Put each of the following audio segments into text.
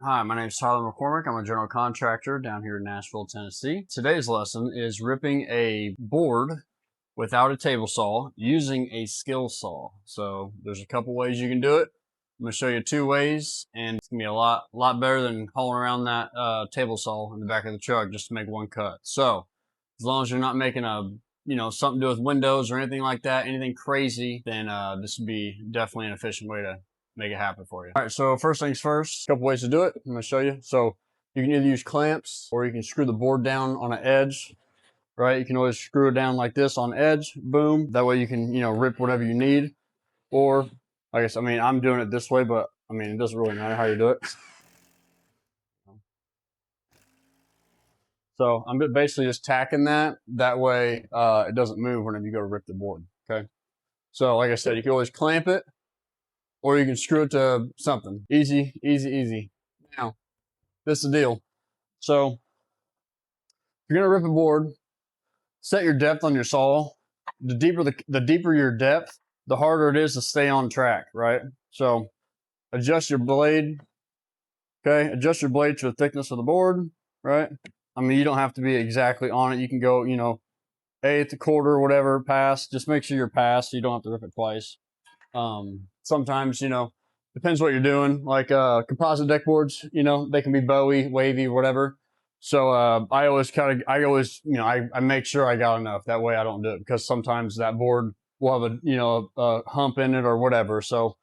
Hi, my name is Tyler McCormick. I'm a general contractor down here in Nashville, Tennessee. Today's lesson is ripping a board without a table saw using a skill saw. So there's a couple ways you can do it. I'm going to show you two ways, and it's going to be a lot better than hauling around that table saw in the back of the truck just to make one cut. So as long as you're not making something to do with windows or anything like that, anything crazy, then this would be definitely an efficient way to make it happen for you. All right, so first things first, a couple ways to do it. I'm going to show you. So you can either use clamps or you can screw the board down on an edge, right? You can always screw it down like this on edge, boom. That way you can, rip whatever you need. Or I'm doing it this way, but it doesn't really matter how you do it. So I'm basically just tacking that. That way it doesn't move whenever you go to rip the board, okay? So like I said, you can always clamp it or you can screw it to something. Easy, easy, easy. Now, this is the deal. So if you're gonna rip a board, set your depth on your saw. The deeper your depth, the harder it is to stay on track, right? So adjust your blade, okay? Adjust your blade to the thickness of the board, right? You don't have to be exactly on it. You can go, eighth, a quarter, whatever, pass. Just make sure you're past so you don't have to rip it twice. Sometimes, depends what you're doing. Like composite deck boards, they can be bowy, wavy, whatever. So I make sure I got enough. That way I don't do it because sometimes that board will have a hump in it or whatever. So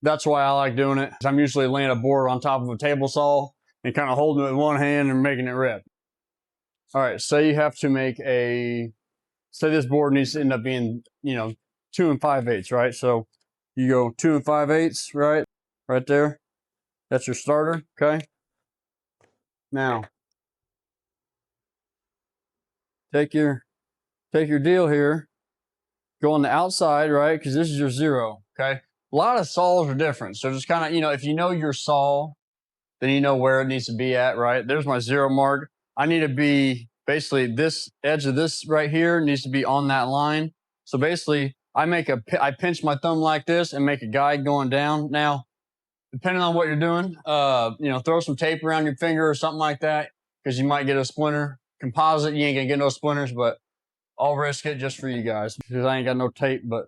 that's why I like doing it. I'm usually laying a board on top of a table saw and kind of holding it in one hand and making it rip. All right, say you have to say this board needs to end up being, 2 5/8, right? So you go 2 5/8, right? Right there. That's your starter, okay? Now, take your deal here, go on the outside, right? Because this is your 0, okay? A lot of saws are different. So just kind of, if you know your saw, then you know where it needs to be at, right? There's my 0 mark. I need to be basically this edge of this right here needs to be on that line. So basically, I pinch my thumb like this and make a guide going down. Now, depending on what you're doing, throw some tape around your finger or something like that because you might get a splinter. Composite, you ain't gonna get no splinters, but I'll risk it just for you guys because I ain't got no tape, but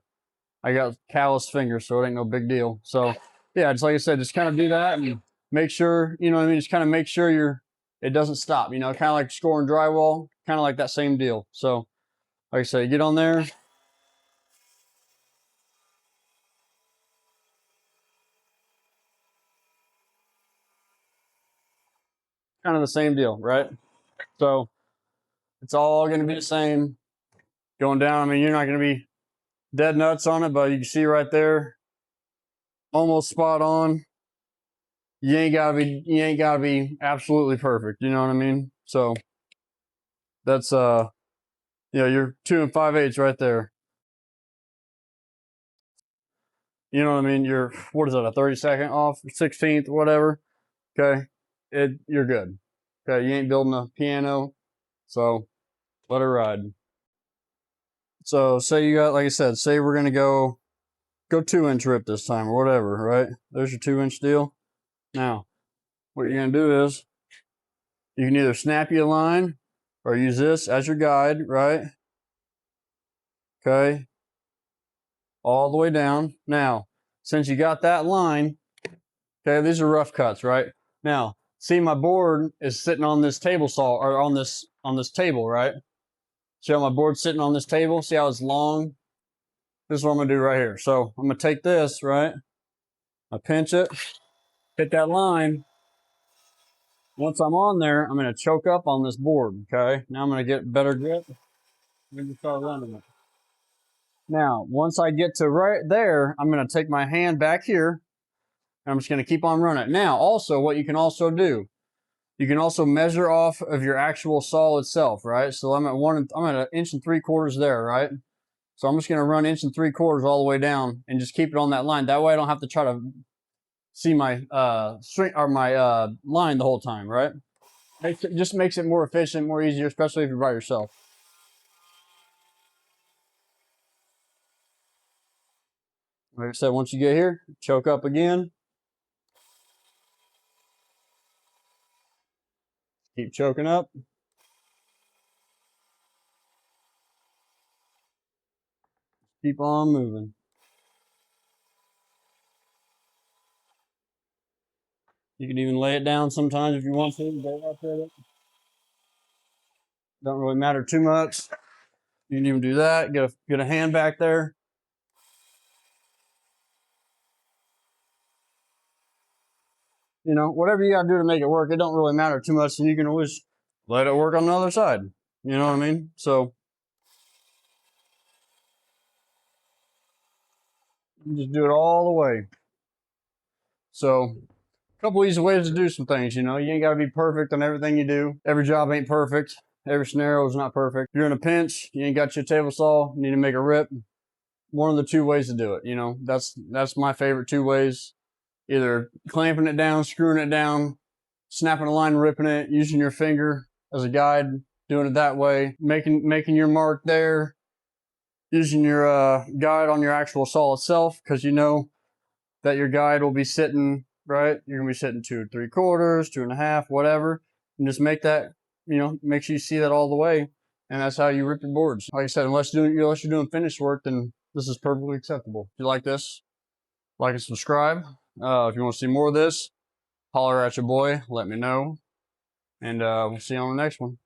I got calloused fingers, so it ain't no big deal. So yeah, just like I said, just kind of do that and make sure, just kind of make sure it doesn't stop, kind of like scoring drywall, kind of like that same deal. So like I say, get on there. Kind of the same deal, right? So it's all going to be the same going down. You're not going to be dead nuts on it, but you can see right there, almost spot on. You ain't gotta be absolutely perfect. You know what I mean? So that's you're 2 5/8 right there. You know what I mean? You're, what is that, a 30-second off, 16th, whatever. Okay, you're good. Okay, you ain't building a piano, so let it ride. So say you got, like I said, say we're gonna go 2-inch rip this time or whatever, right? There's your 2-inch deal. Now, what you're gonna do is you can either snap you a line or use this as your guide, right? Okay, all the way down. Now, since you got that line, okay, these are rough cuts, right? Now, see my board is sitting on this table saw or on this table, right? See how my board's sitting on this table? See how it's long? This is what I'm gonna do right here. So I'm gonna take this, right? I pinch it, hit that line. Once I'm on there, I'm gonna choke up on this board, okay? Now I'm gonna get better grip. Let me start running it. Now, once I get to right there, I'm gonna take my hand back here and I'm just gonna keep on running it. Now, also, what you can also do, you can also measure off of your actual saw itself, right? So I'm at 1 inch and 3/4 there, right? So I'm just going to run 1 3/4 all the way down and just keep it on that line. That way I don't have to try to see my string or my line the whole time, right? It just makes it more efficient, more easier, especially if you're by yourself. Like I said, once you get here, choke up again. Keep choking up. Keep on moving. You can even lay it down sometimes if you want to. Go up with it. Don't really matter too much. You can even do that. Get a hand back there. You know, whatever you gotta do to make it work, it don't really matter too much, and you can always let it work on the other side. You know what I mean? So you just do it all the way. So a couple easy ways to do some things. You know, you ain't gotta be perfect on everything you do. Every job ain't perfect. Every scenario is not perfect. If you're in a pinch, you ain't got your table saw, you need to make a rip. One of the two ways to do it. You know, that's my favorite two ways. Either clamping it down, screwing it down, snapping a line, ripping it, using your finger as a guide, doing it that way, making your mark there, using your guide on your actual saw itself, because you know that your guide will be sitting, right? You're gonna be sitting 2 3/4, 2.5, whatever, and just make that, you know, make sure you see that all the way, and that's how you rip your boards. Like I said, unless you're doing finished work, then this is perfectly acceptable. If you like this, like and subscribe. If you want to see more of this, holler at your boy, let me know, and we'll see you on the next one.